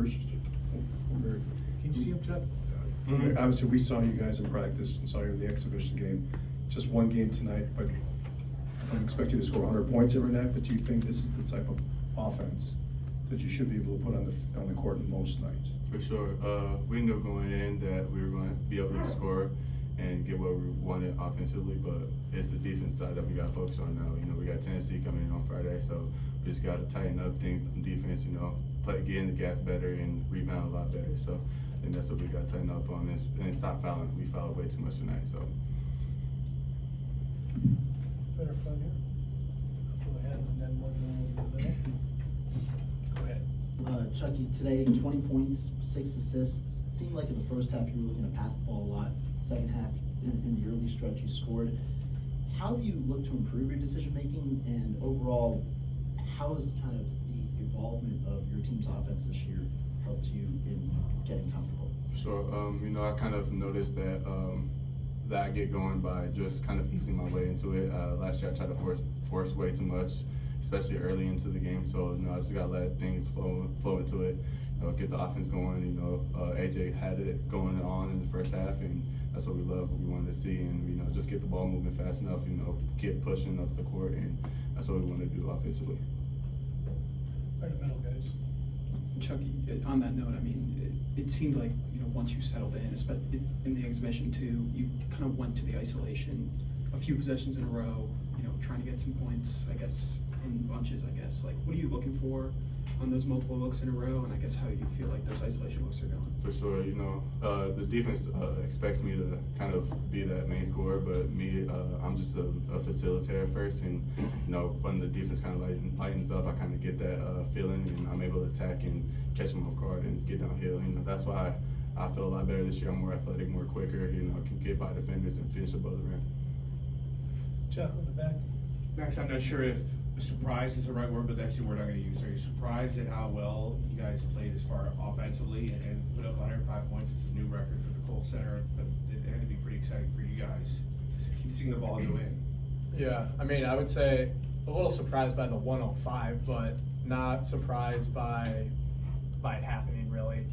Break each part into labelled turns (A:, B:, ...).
A: first.
B: Can you see him, Chuck?
A: Obviously, we saw you guys in practice and saw you in the exhibition game. Just one game tonight, but I don't expect you to score 100 points every night, but do you think this is the type of offense that you should be able to put on the court in most nights?
C: For sure. We knew going in that we were going to be able to score and get what we wanted offensively, but it's the defense side that we got to focus on now. You know, we got Tennessee coming in on Friday, so we just got to tighten up things on defense, you know, get in the gas better and rebound a lot better. So I think that's what we got to tighten up on and stop fouling. We fouled way too much tonight, so.
B: Better from here. Go ahead, and then one more over there. Go ahead.
D: Chucky, today 20 points, 6 assists. It seemed like in the first half you were looking to pass the ball a lot. Second half, in the early stretch, you scored. How have you looked to improve your decision making, and overall, how has kind of the involvement of your team's offense this year helped you in getting comfortable?
C: Sure. You know, I kind of noticed that that I get going by just kind of easing my way into it. Last year I tried to force way too much, especially early into the game. So you know, I just gotta let things flow into it. You know, get the offense going. You know, AJ had it going on in the first half, and that's what we love, what we wanted to see. And you know, just get the ball moving fast enough. You know, get pushing up the court, and that's what we want to do offensively.
B: Right in the middle, guys.
E: Chucky, on that note, I mean, it seemed like, you know, once you settled in, especially in the exhibition too, you kind of went to the isolation a few possessions in a row, you know, trying to get some points, I guess, in bunches, I guess. Like, what are you looking for on those multiple looks in a row, and I guess how you feel like those isolation looks are going?
C: For sure, you know, the defense expects me to kind of be that main scorer, but me, I'm just a facilitator first, and you know, when the defense kind of lightens up, I kind of get that feeling, and I'm able to attack and catch them off guard and get downhill. You know, that's why I feel a lot better this year. I'm more athletic, more quicker. You know, I can get by defenders and finish above the rim.
B: Chuck in the back.
F: Max, I'm not sure if surprised is the right word, but that's the word I'm going to use. Are you surprised at how well you guys played as far offensively and put up 105 points? It's a new record for the Kohl Center, but it had to be pretty exciting for you guys to keep seeing the ball go in.
G: Yeah, I mean, I would say a little surprised by the 105, but not surprised by it happening really.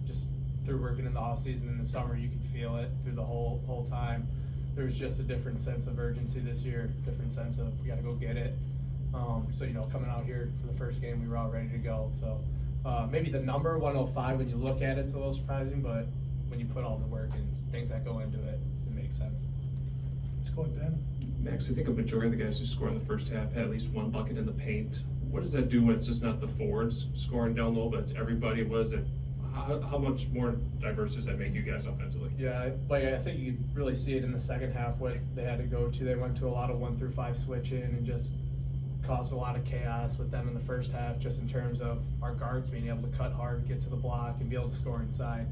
G: Just through working in the off season in the summer, you could feel it through the whole time. There's just a different sense of urgency this year, different sense of we got to go get it. So, you know, coming out here for the first game, we were all ready to go. So maybe the number 105, when you look at it, it's a little surprising, but when you put all the work and things that go into it, it makes sense.
B: Let's go with Ben.
H: Max, I think a majority of the guys who scored in the first half had at least one bucket in the paint. What does that do when it's just not the forwards scoring down low, but it's everybody? What is it? How much more diverse does that make you guys offensively?
G: Yeah, like I think you really see it in the second half what they had to go to. They went to a lot of 1 through 5 switching and just caused a lot of chaos with them in the first half, just in terms of our guards being able to cut hard, get to the block, and be able to score inside,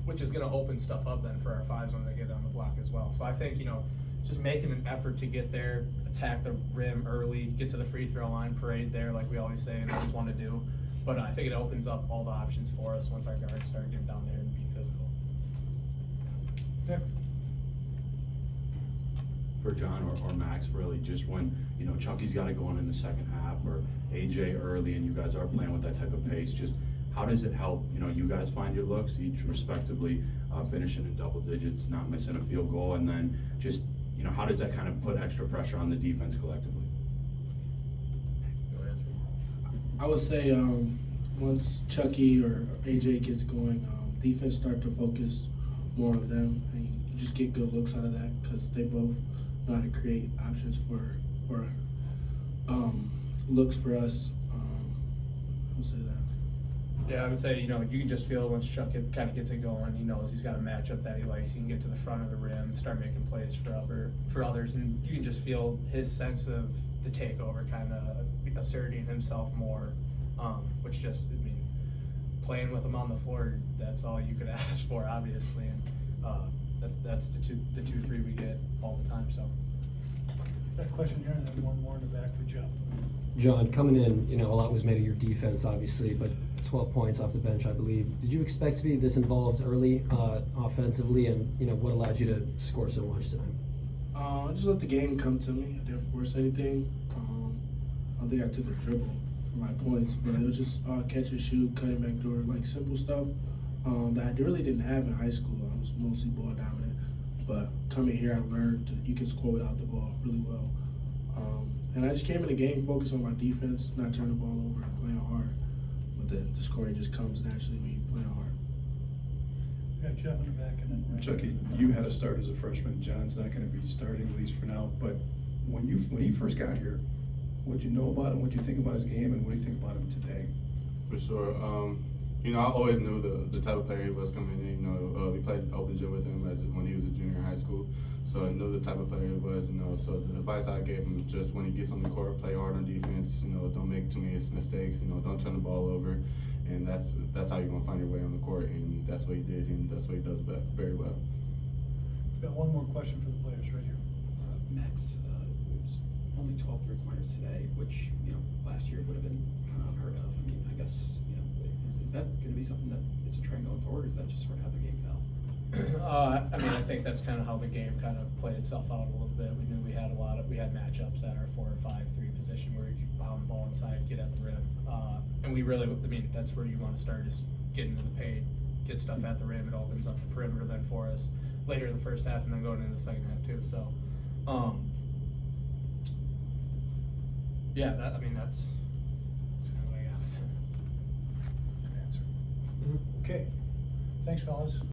G: which is going to open stuff up then for our fives when they get on the block as well. So I think, you know, just making an effort to get there, attack the rim early, get to the free throw line, parade there like we always say and always want to do. But I think it opens up all the options for us once our guards start getting down there and being physical.
B: Nick.
I: For John or Max, really, just when, you know, Chucky's got to go in the second half, or AJ early, and you guys are playing with that type of pace, just how does it help, you know, you guys find your looks, each respectively finishing in double digits, not missing a field goal, and then just, you know, how does that kind of put extra pressure on the defense collectively?
J: I would say once Chucky or AJ gets going, defense start to focus more on them, and you just get good looks out of that because they both know how to create options for looks for us. I would say that.
G: Yeah, I would say, you know, you can just feel once Chuck kind of gets it going, he knows he's got a matchup that he likes. He can get to the front of the rim, start making plays for others, and you can just feel his sense of the takeover, kind of asserting himself more, which just, I mean, playing with him on the floor, that's all you could ask for, obviously, and that's the 2-3 we get all the time. So.
B: Got a question here, and then one more in the back for Jeff.
K: John, coming in, you know, a lot was made of your defense, obviously, but 12 points off the bench, I believe. Did you expect to be this involved early offensively, and, you know, what allowed you to score so much tonight?
J: I just let the game come to me. I didn't force anything. I don't think I took a dribble for my points, but it was just catch and shoot, cutting back door, like simple stuff that I really didn't have in high school. I was mostly ball dominant, but coming here, I learned you can score without the ball really well. And I just came in the game focused on my defense, not turning the ball over and playing hard. But then the scoring just comes naturally when you play hard.
B: We got Jeff in the back and then Ray.
A: Chucky, you had to start as a freshman. John's not gonna be starting, at least for now, but when you first got here, what'd you know about him, what'd you think about his game, and what do you think about him today?
C: For sure. You know, I always knew the type of player he was coming in. You know, we played open gym with him when he was a junior in high school, so I knew the type of player he was. You know, so the advice I gave him was just when he gets on the court, play hard on defense. You know, don't make too many mistakes. You know, don't turn the ball over, and that's how you're gonna find your way on the court. And that's what he did, and that's what he does very well.
B: We've got one more question for the players right here.
E: Max, it was only 12 3-pointers today, which, you know, last year would have been kind of unheard of. I mean, I guess, you know, is that going to be something that is a trend going forward, or is that just sort of how the game fell?
G: I mean, I think that's kind of how the game kind of played itself out a little bit. We knew we had matchups at our 4 or 5-3 position where you could pound the ball inside, get at the rim. And we really, I mean, that's where you want to start, is get into the paint, get stuff at the rim. It opens up the perimeter then for us later in the first half and then going into the second half too. So, yeah, I mean, that's kind of what I got.
B: Good answer. Okay, thanks, fellas.